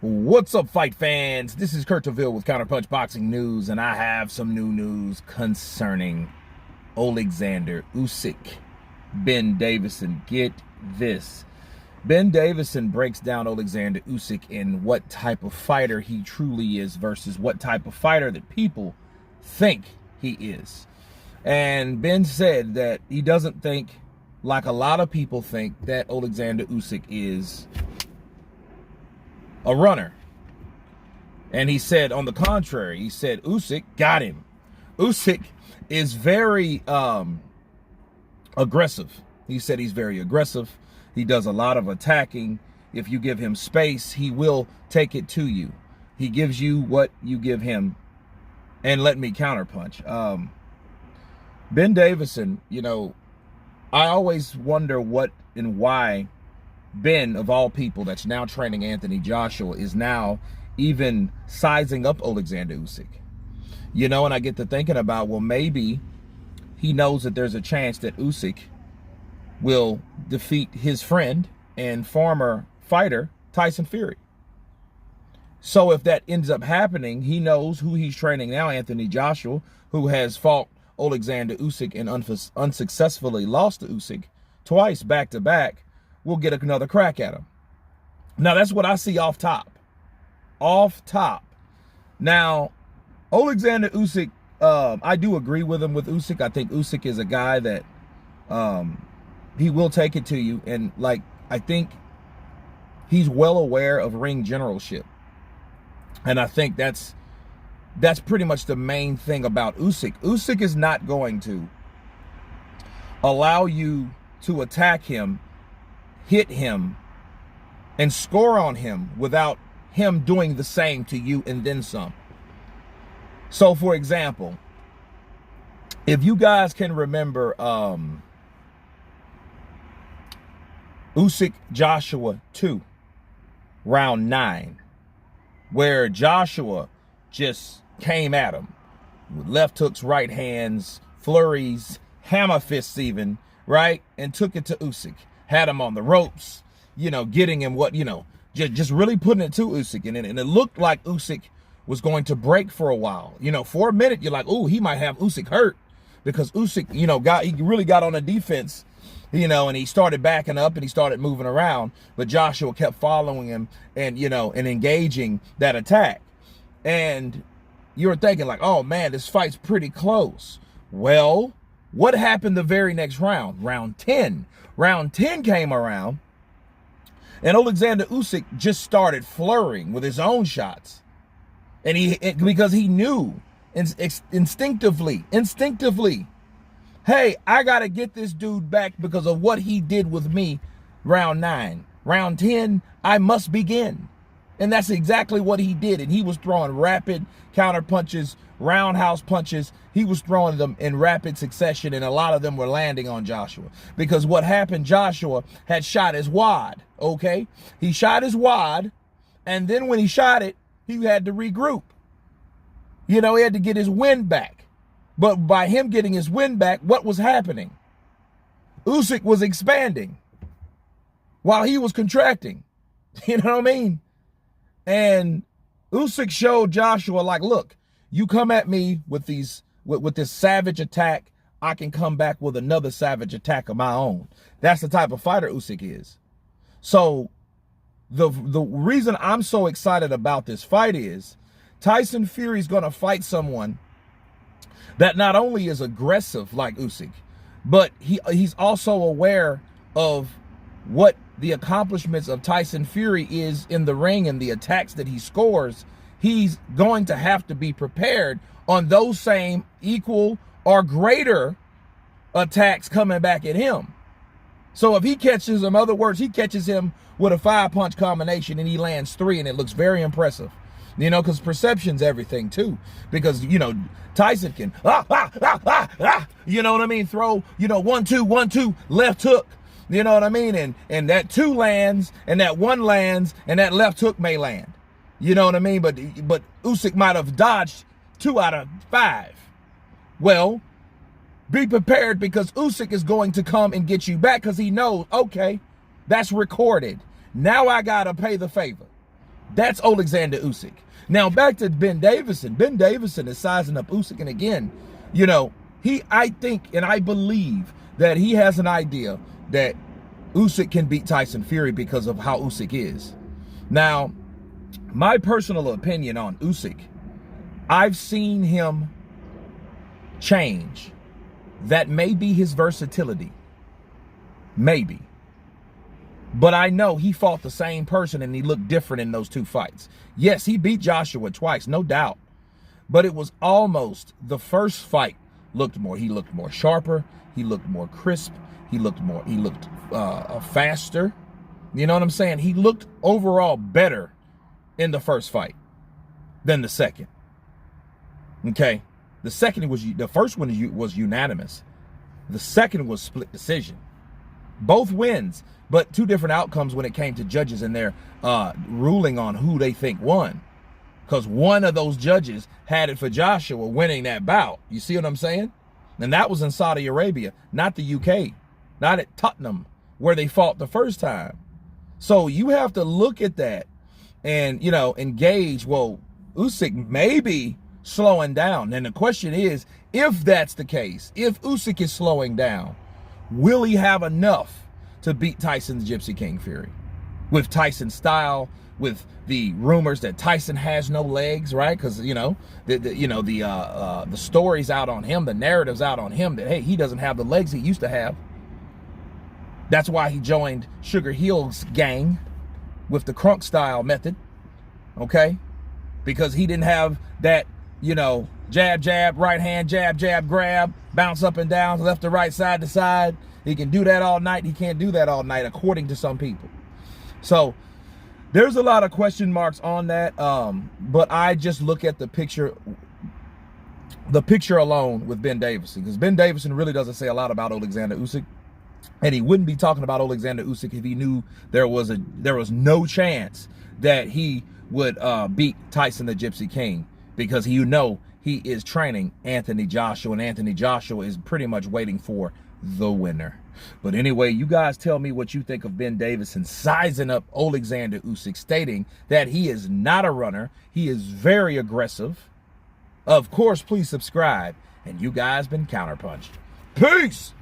What's up, fight fans? This is Kurt DeVille with Counterpunch Boxing News, and I have some new news concerning Oleksandr Usyk. Ben Davison, get this. Ben Davison breaks down Oleksandr Usyk in what type of fighter he truly is versus what type of fighter that people think he is. And Ben said that he doesn't think, like a lot of people think, that Oleksandr Usyk is a runner. And he said, on the contrary, he said Usyk got him. Usyk is very aggressive. He said he's very aggressive. He does a lot of attacking. If you give him space, he will take it to you. He gives you what you give him. And let me counterpunch. Ben Davison, I always wonder what and why Ben, of all people, that's now training Anthony Joshua, is now even sizing up Oleksandr Usyk. And I get to thinking about, well, maybe he knows that there's a chance that Usyk will defeat his friend and former fighter, Tyson Fury. So if that ends up happening, he knows who he's training now, Anthony Joshua, who has fought Oleksandr Usyk and unsuccessfully lost to Usyk twice back-to-back, we'll get another crack at him. Now, that's what I see off top. Off top. Now, Oleksandr Usyk, I do agree with him with Usyk. I think Usyk is a guy that he will take it to you. And, I think he's well aware of ring generalship. And I think that's pretty much the main thing about Usyk. Usyk is not going to allow you to attack him, hit him, and score on him without him doing the same to you and then some. So, for example, if you guys can remember Usyk Joshua 2, round 9, where Joshua just came at him with left hooks, right hands, flurries, hammer fists even, right? And took it to Usyk. Had him on the ropes, getting him just really putting it to Usyk. And it looked like Usyk was going to break for a while. For a minute, you're like, oh, he might have Usyk hurt, because Usyk, he really got on the defense, and he started backing up and he started moving around. But Joshua kept following him and engaging that attack. And you were thinking like, oh man, this fight's pretty close. Well, what happened the very next round? Round 10. Round 10 came around, and Oleksandr Usyk just started flurrying with his own shots. And because he knew instinctively, hey, I got to get this dude back because of what he did with me round 9. Round 10, I must begin. And that's exactly what he did. And he was throwing rapid counter punches, roundhouse punches. He was throwing them in rapid succession, and a lot of them were landing on Joshua. Because what happened, Joshua had shot his wad, okay? He shot his wad, and then when he shot it, he had to regroup. He had to get his wind back. But by him getting his wind back, what was happening? Usyk was expanding while he was contracting. You know what I mean? And Usyk showed Joshua, like, look, you come at me with this savage attack, I can come back with another savage attack of my own. That's the type of fighter Usyk is. So the reason I'm so excited about this fight is Tyson Fury's going to fight someone that not only is aggressive like Usyk, but he's also aware of what the accomplishments of Tyson Fury is in the ring and the attacks that he scores. He's going to have to be prepared on those same equal or greater attacks coming back at him. So if he catches him, in other words, he catches him with a 5-punch combination and he lands 3 and it looks very impressive. Because perception's everything too. Because, Tyson can, you know what I mean? Throw, 1-2, 1-2, left hook. You know what I mean? And that 2 lands, and that 1 lands, and that left hook may land. You know what I mean? But Usyk might have dodged 2 out of 5. Well, be prepared, because Usyk is going to come and get you back, because he knows, okay, that's recorded. Now I got to pay the favor. That's Oleksandr Usyk. Now back to Ben Davison. Ben Davison is sizing up Usyk, and again, you know, I think and I believe that he has an idea that Usyk can beat Tyson Fury because of how Usyk is. Now, my personal opinion on Usyk, I've seen him change. That may be his versatility. Maybe. But I know he fought the same person and he looked different in those two fights. Yes, he beat Joshua twice, no doubt. But it was almost the first fight he looked more sharper, he looked more crisp, he looked faster. You know what I'm saying? He looked overall better in the first fight than the second. Okay? The first one was unanimous. The second was split decision. Both wins, but two different outcomes when it came to judges and their ruling on who they think won. Because one of those judges had it for Joshua winning that bout. You see what I'm saying? And that was in Saudi Arabia, not the UK, not at Tottenham, where they fought the first time. So you have to look at that and, you know, engage, well, Usyk may be slowing down. And the question is, if that's the case, if Usyk is slowing down, will he have enough to beat Tyson's Gypsy King Fury? With Tyson's style, with the rumors that Tyson has no legs, right? Because, you know, the stories out on him, the narratives out on him that, hey, he doesn't have the legs he used to have. That's why he joined Sugar Hill's gang with the crunk style method, okay? Because he didn't have that, you know, jab, jab, right hand, jab, jab, grab, bounce up and down, left to right, side to side. He can do that all night. He can't do that all night, according to some people. So there's a lot of question marks on that. But I just look at the picture alone with Ben Davison, because Ben Davison really doesn't say a lot about Oleksandr Usyk. And he wouldn't be talking about Oleksandr Usyk if he knew there was no chance that he would beat Tyson the Gypsy King, because he is training Anthony Joshua, and Anthony Joshua is pretty much waiting for the winner. But anyway, you guys tell me what you think of Ben Davison sizing up Oleksandr Usyk, stating that he is not a runner. He is very aggressive. Of course, please subscribe. And you guys been counterpunched. Peace!